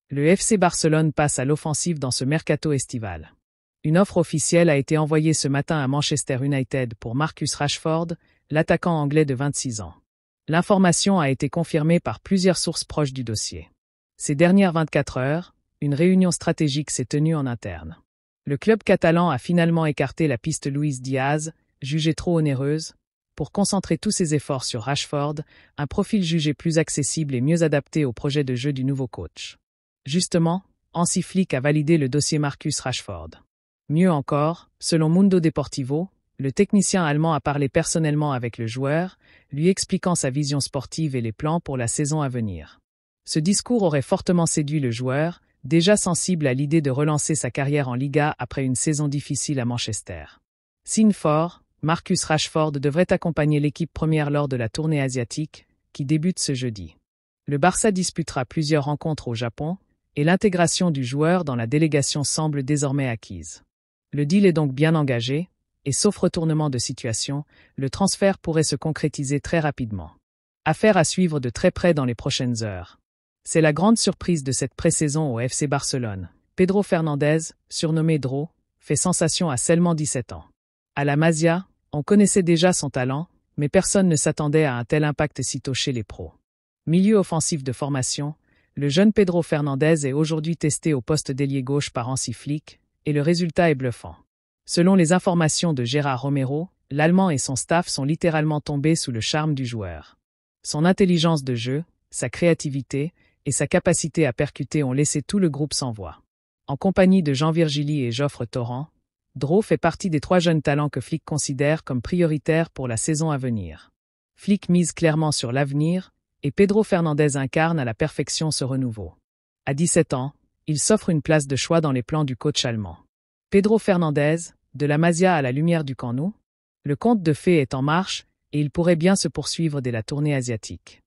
Le FC Barcelone passe à l'offensive dans ce mercato estival. Une offre officielle a été envoyée ce matin à Manchester United pour Marcus Rashford, l'attaquant anglais de 26 ans. L'information a été confirmée par plusieurs sources proches du dossier. Ces dernières 24 heures, une réunion stratégique s'est tenue en interne. Le club catalan a finalement écarté la piste Luis Diaz, jugée trop onéreuse, pour concentrer tous ses efforts sur Rashford, un profil jugé plus accessible et mieux adapté au projet de jeu du nouveau coach. Justement, Hansi Flick a validé le dossier Marcus Rashford. Mieux encore, selon Mundo Deportivo, le technicien allemand a parlé personnellement avec le joueur, lui expliquant sa vision sportive et les plans pour la saison à venir. Ce discours aurait fortement séduit le joueur, déjà sensible à l'idée de relancer sa carrière en Liga après une saison difficile à Manchester. Signe fort, Marcus Rashford devrait accompagner l'équipe première lors de la tournée asiatique, qui débute ce jeudi. Le Barça disputera plusieurs rencontres au Japon, et l'intégration du joueur dans la délégation semble désormais acquise. Le deal est donc bien engagé, et sauf retournement de situation, le transfert pourrait se concrétiser très rapidement. Affaire à suivre de très près dans les prochaines heures. C'est la grande surprise de cette pré-saison au FC Barcelone. Pedro Fernandez, surnommé Dro, fait sensation à seulement 17 ans. À la Masia, on connaissait déjà son talent, mais personne ne s'attendait à un tel impact sitôt chez les pros. Milieu offensif de formation, le jeune Pedro Fernandez est aujourd'hui testé au poste d'ailier gauche par Hansi Flick, et le résultat est bluffant. Selon les informations de Gérard Romero, l'Allemand et son staff sont littéralement tombés sous le charme du joueur. Son intelligence de jeu, sa créativité et sa capacité à percuter ont laissé tout le groupe sans voix. En compagnie de Jean Virgili et Geoffre Torrent, Dro fait partie des 3 jeunes talents que Flick considère comme prioritaires pour la saison à venir. Flick mise clairement sur l'avenir, et Pedro Fernandez incarne à la perfection ce renouveau. À 17 ans, il s'offre une place de choix dans les plans du coach allemand. Pedro Fernandez, de la Masia à la lumière du Camp Nou, le conte de fées est en marche, et il pourrait bien se poursuivre dès la tournée asiatique.